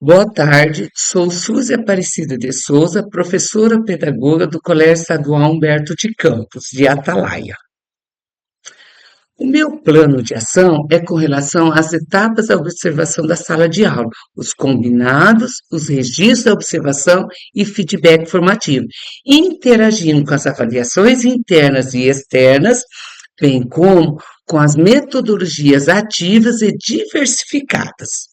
Boa tarde, sou Suzy Aparecida de Souza, professora pedagoga do Colégio Estadual Humberto de Campos, de Atalaia. O meu plano de ação é com relação às etapas da observação da sala de aula, os combinados, os registros da observação e feedback formativo, interagindo com as avaliações internas e externas, bem como com as metodologias ativas e diversificadas.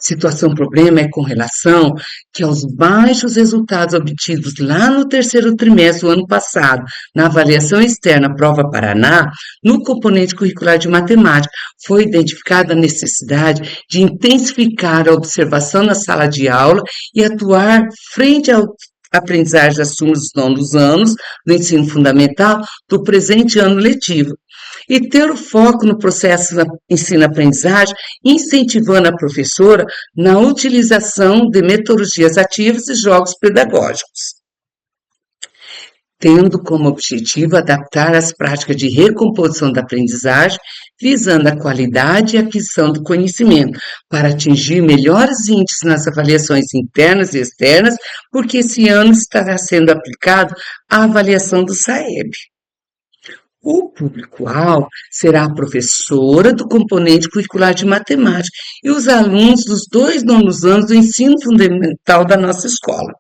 Situação problema é com relação que aos baixos resultados obtidos lá no terceiro trimestre do ano passado, na avaliação externa Prova Paraná, no componente curricular de matemática, foi identificada a necessidade de intensificar a observação na sala de aula e atuar frente ao aprendizagem das turmas dos nonos anos do ensino fundamental do presente ano letivo e ter o foco no processo da ensino-aprendizagem, incentivando a professora na utilização de metodologias ativas e jogos pedagógicos, tendo como objetivo adaptar as práticas de recomposição da aprendizagem, visando a qualidade e aquisição do conhecimento, para atingir melhores índices nas avaliações internas e externas, porque esse ano estará sendo aplicado a avaliação do SAEB. O público-alvo será a professora do componente curricular de matemática e os alunos dos 2 nonos anos do ensino fundamental da nossa escola.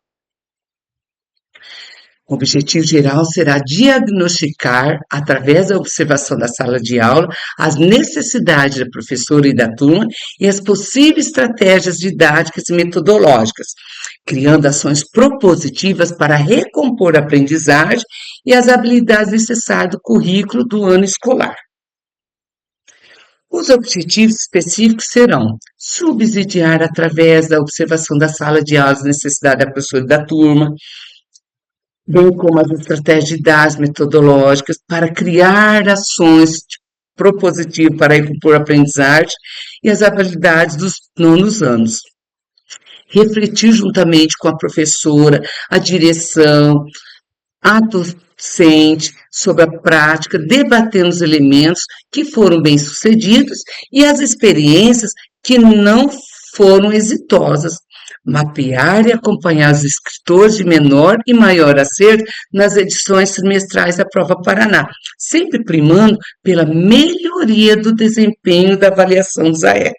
O objetivo geral será diagnosticar, através da observação da sala de aula, as necessidades da professora e da turma e as possíveis estratégias didáticas e metodológicas, criando ações propositivas para recompor a aprendizagem e as habilidades necessárias do currículo do ano escolar. Os objetivos específicos serão subsidiar, através da observação da sala de aula, as necessidades da professora e da turma, bem como as estratégias didáticas metodológicas para criar ações propositivas para recompor a aprendizagem e as habilidades dos nonos anos. Refletir juntamente com a professora, a direção, a docente, sobre a prática, debatendo os elementos que foram bem-sucedidos e as experiências que não foram exitosas. Mapear e acompanhar os escritores de menor e maior acerto nas edições trimestrais da Prova Paraná, sempre primando pela melhoria do desempenho da avaliação do SAEB.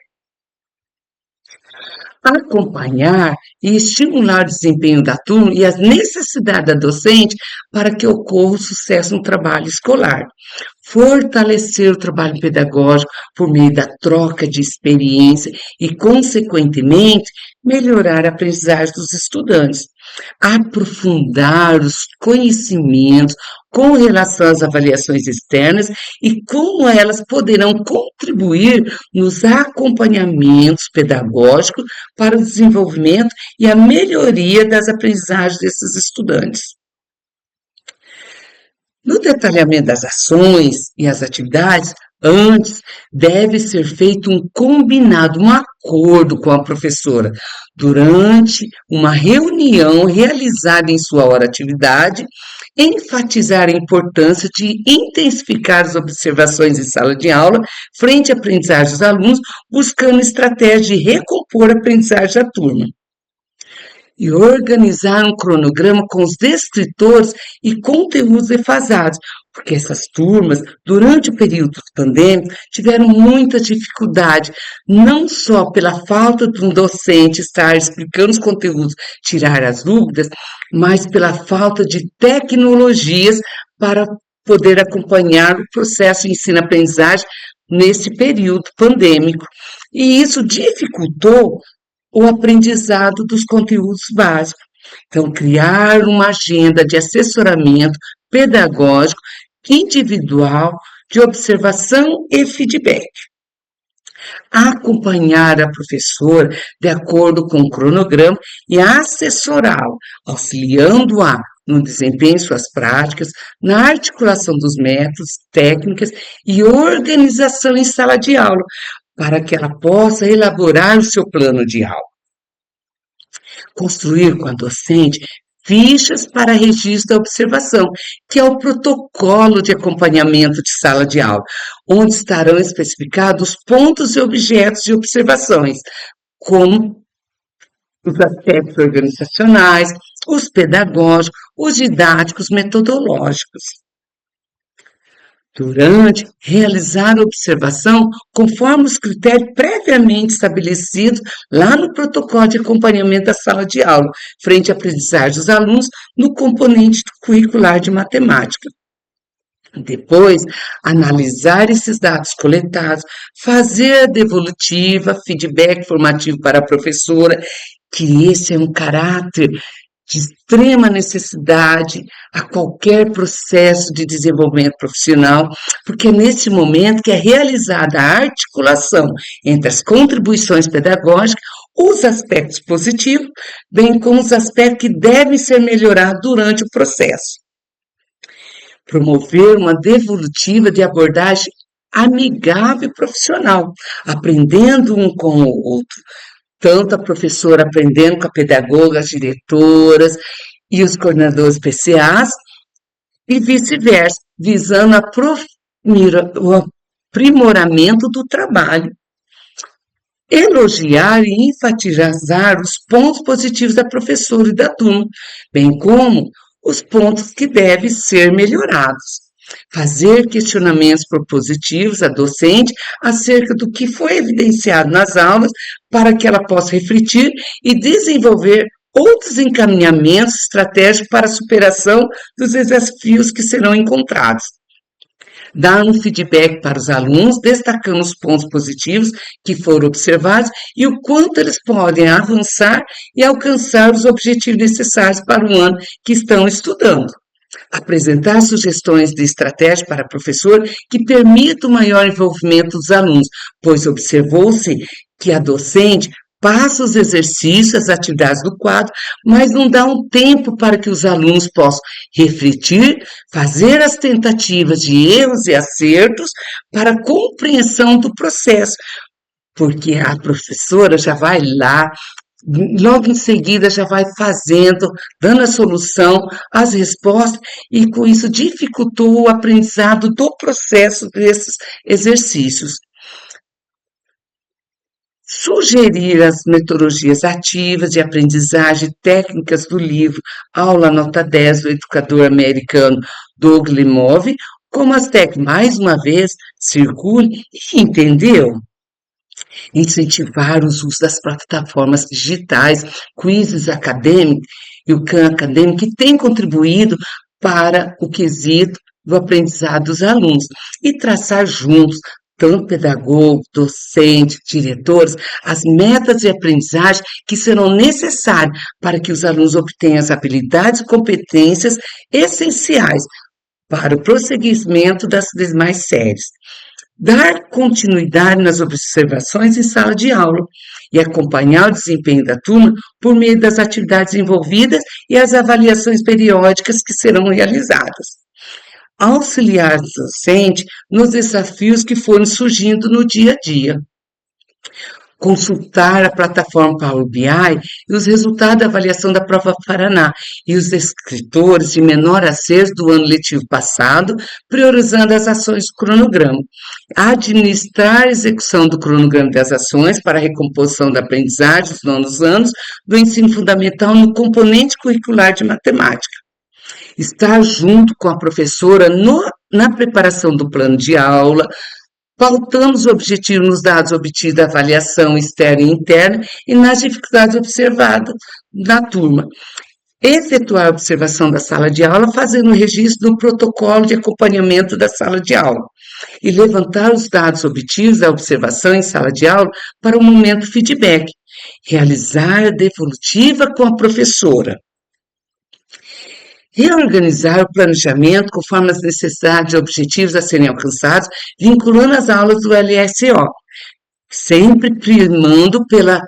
Acompanhar e estimular o desempenho da turma e as necessidades da docente para que ocorra o sucesso no trabalho escolar. Fortalecer o trabalho pedagógico por meio da troca de experiência e, consequentemente, melhorar a aprendizagem dos estudantes. Aprofundar os conhecimentos com relação às avaliações externas e como elas poderão contribuir nos acompanhamentos pedagógicos para o desenvolvimento e a melhoria das aprendizagens desses estudantes. No detalhamento das ações e as atividades, antes deve ser feito um combinado, um acordo com a professora, durante uma reunião realizada em sua hora atividade, enfatizar a importância de intensificar as observações em sala de aula, frente à aprendizagem dos alunos, buscando estratégias de recompor a aprendizagem da turma. E organizar um cronograma com os descritores e conteúdos defasados, porque essas turmas, durante o período pandêmico, tiveram muita dificuldade, não só pela falta de um docente estar explicando os conteúdos, tirar as dúvidas, mas pela falta de tecnologias para poder acompanhar o processo de ensino-aprendizagem nesse período pandêmico. E isso dificultou o aprendizado dos conteúdos básicos. Então, criar uma agenda de assessoramento pedagógico individual de observação e feedback. Acompanhar a professora de acordo com o cronograma e assessorá-la, auxiliando-a no desempenho de suas práticas, na articulação dos métodos, técnicas e organização em sala de aula, para que ela possa elaborar o seu plano de aula. Construir com a docente fichas para registro da observação, que é o protocolo de acompanhamento de sala de aula, onde estarão especificados os pontos e objetos de observações, como os aspectos organizacionais, os pedagógicos, os didáticos, metodológicos. Durante, realizar a observação conforme os critérios previamente estabelecidos lá no protocolo de acompanhamento da sala de aula, frente à aprendizagem dos alunos no componente curricular de matemática. Depois, analisar esses dados coletados, fazer a devolutiva, feedback formativo para a professora, que esse é um caráter de extrema necessidade a qualquer processo de desenvolvimento profissional, porque é nesse momento que é realizada a articulação entre as contribuições pedagógicas, os aspectos positivos, bem como os aspectos que devem ser melhorados durante o processo. Promover uma devolutiva de abordagem amigável e profissional, aprendendo um com o outro, tanto a professora aprendendo com a pedagoga, as diretoras e os coordenadores PCAs, e vice-versa, visando o aprimoramento do trabalho. Elogiar e enfatizar os pontos positivos da professora e da turma, bem como os pontos que devem ser melhorados. Fazer questionamentos propositivos à docente acerca do que foi evidenciado nas aulas para que ela possa refletir e desenvolver outros encaminhamentos estratégicos para a superação dos desafios que serão encontrados. Dar um feedback para os alunos, destacando os pontos positivos que foram observados e o quanto eles podem avançar e alcançar os objetivos necessários para o ano que estão estudando. Apresentar sugestões de estratégia para o professor que permitam o maior envolvimento dos alunos, pois observou-se que a docente passa os exercícios, as atividades do quadro, mas não dá um tempo para que os alunos possam refletir, fazer as tentativas de erros e acertos para a compreensão do processo, porque a professora já vai lá, logo em seguida já vai fazendo, dando a solução, as respostas, e com isso dificultou o aprendizado do processo desses exercícios. Sugerir as metodologias ativas de aprendizagem técnicas do livro Aula Nota 10 do educador americano Doug Lemove, como as técnicas, mais uma vez, circule e entendeu. Incentivar os usos das plataformas digitais, quizzes acadêmicos e o Khan acadêmico, que tem contribuído para o quesito do aprendizado dos alunos, e traçar juntos, tanto pedagogo, docente, diretores, as metas de aprendizagem que serão necessárias para que os alunos obtenham as habilidades e competências essenciais para o prosseguimento das demais séries. Dar continuidade nas observações em sala de aula e acompanhar o desempenho da turma por meio das atividades envolvidas e as avaliações periódicas que serão realizadas. Auxiliar o docente nos desafios que forem surgindo no dia a dia. Consultar a plataforma Power BI e os resultados da avaliação da prova Paraná e os escritores de menor acerto do ano letivo passado, priorizando as ações do cronograma. Administrar a execução do cronograma das ações para a recomposição da aprendizagem dos nonos anos do ensino fundamental no componente curricular de matemática. Estar junto com a professora na preparação do plano de aula, pautando os objetivos nos dados obtidos da avaliação externa e interna e nas dificuldades observadas na turma. Efetuar a observação da sala de aula, fazendo o registro do protocolo de acompanhamento da sala de aula. E levantar os dados obtidos da observação em sala de aula para o momento feedback. Realizar a devolutiva com a professora. Reorganizar o planejamento conforme as necessidades e objetivos a serem alcançados, vinculando as aulas do LSO, sempre primando pela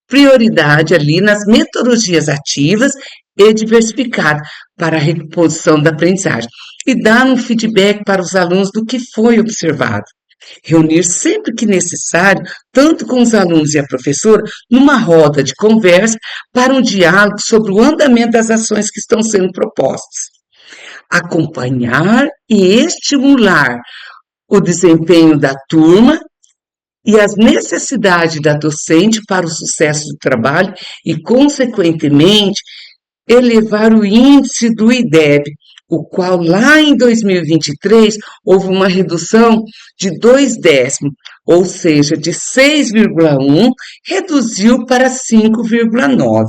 prioridade ali nas metodologias ativas e diversificadas para a reposição da aprendizagem, e dar um feedback para os alunos do que foi observado. Reunir sempre que necessário, tanto com os alunos e a professora, numa roda de conversa para um diálogo sobre o andamento das ações que estão sendo propostas. Acompanhar e estimular o desempenho da turma e as necessidades da docente para o sucesso do trabalho e, consequentemente, elevar o índice do IDEB, o qual lá em 2023 houve uma redução de 2 décimos, ou seja, de 6,1 reduziu para 5,9.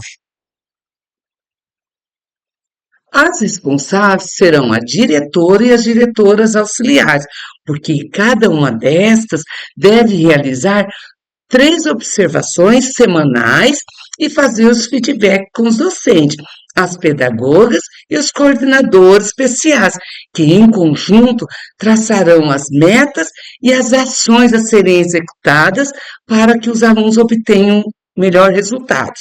As responsáveis serão a diretora e as diretoras auxiliares, porque cada uma destas deve realizar 3 observações semanais e fazer os feedbacks com os docentes, as pedagogas e os coordenadores especiais, que em conjunto traçarão as metas e as ações a serem executadas para que os alunos obtenham melhores resultados.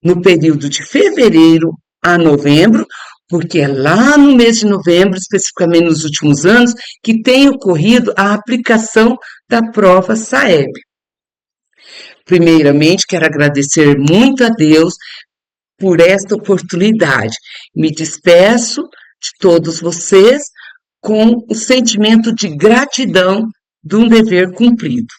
No período de fevereiro a novembro, porque é lá no mês de novembro, especificamente nos últimos anos, que tem ocorrido a aplicação da prova SAEB. Primeiramente, quero agradecer muito a Deus por esta oportunidade. Me despeço de todos vocês com o sentimento de gratidão de um dever cumprido.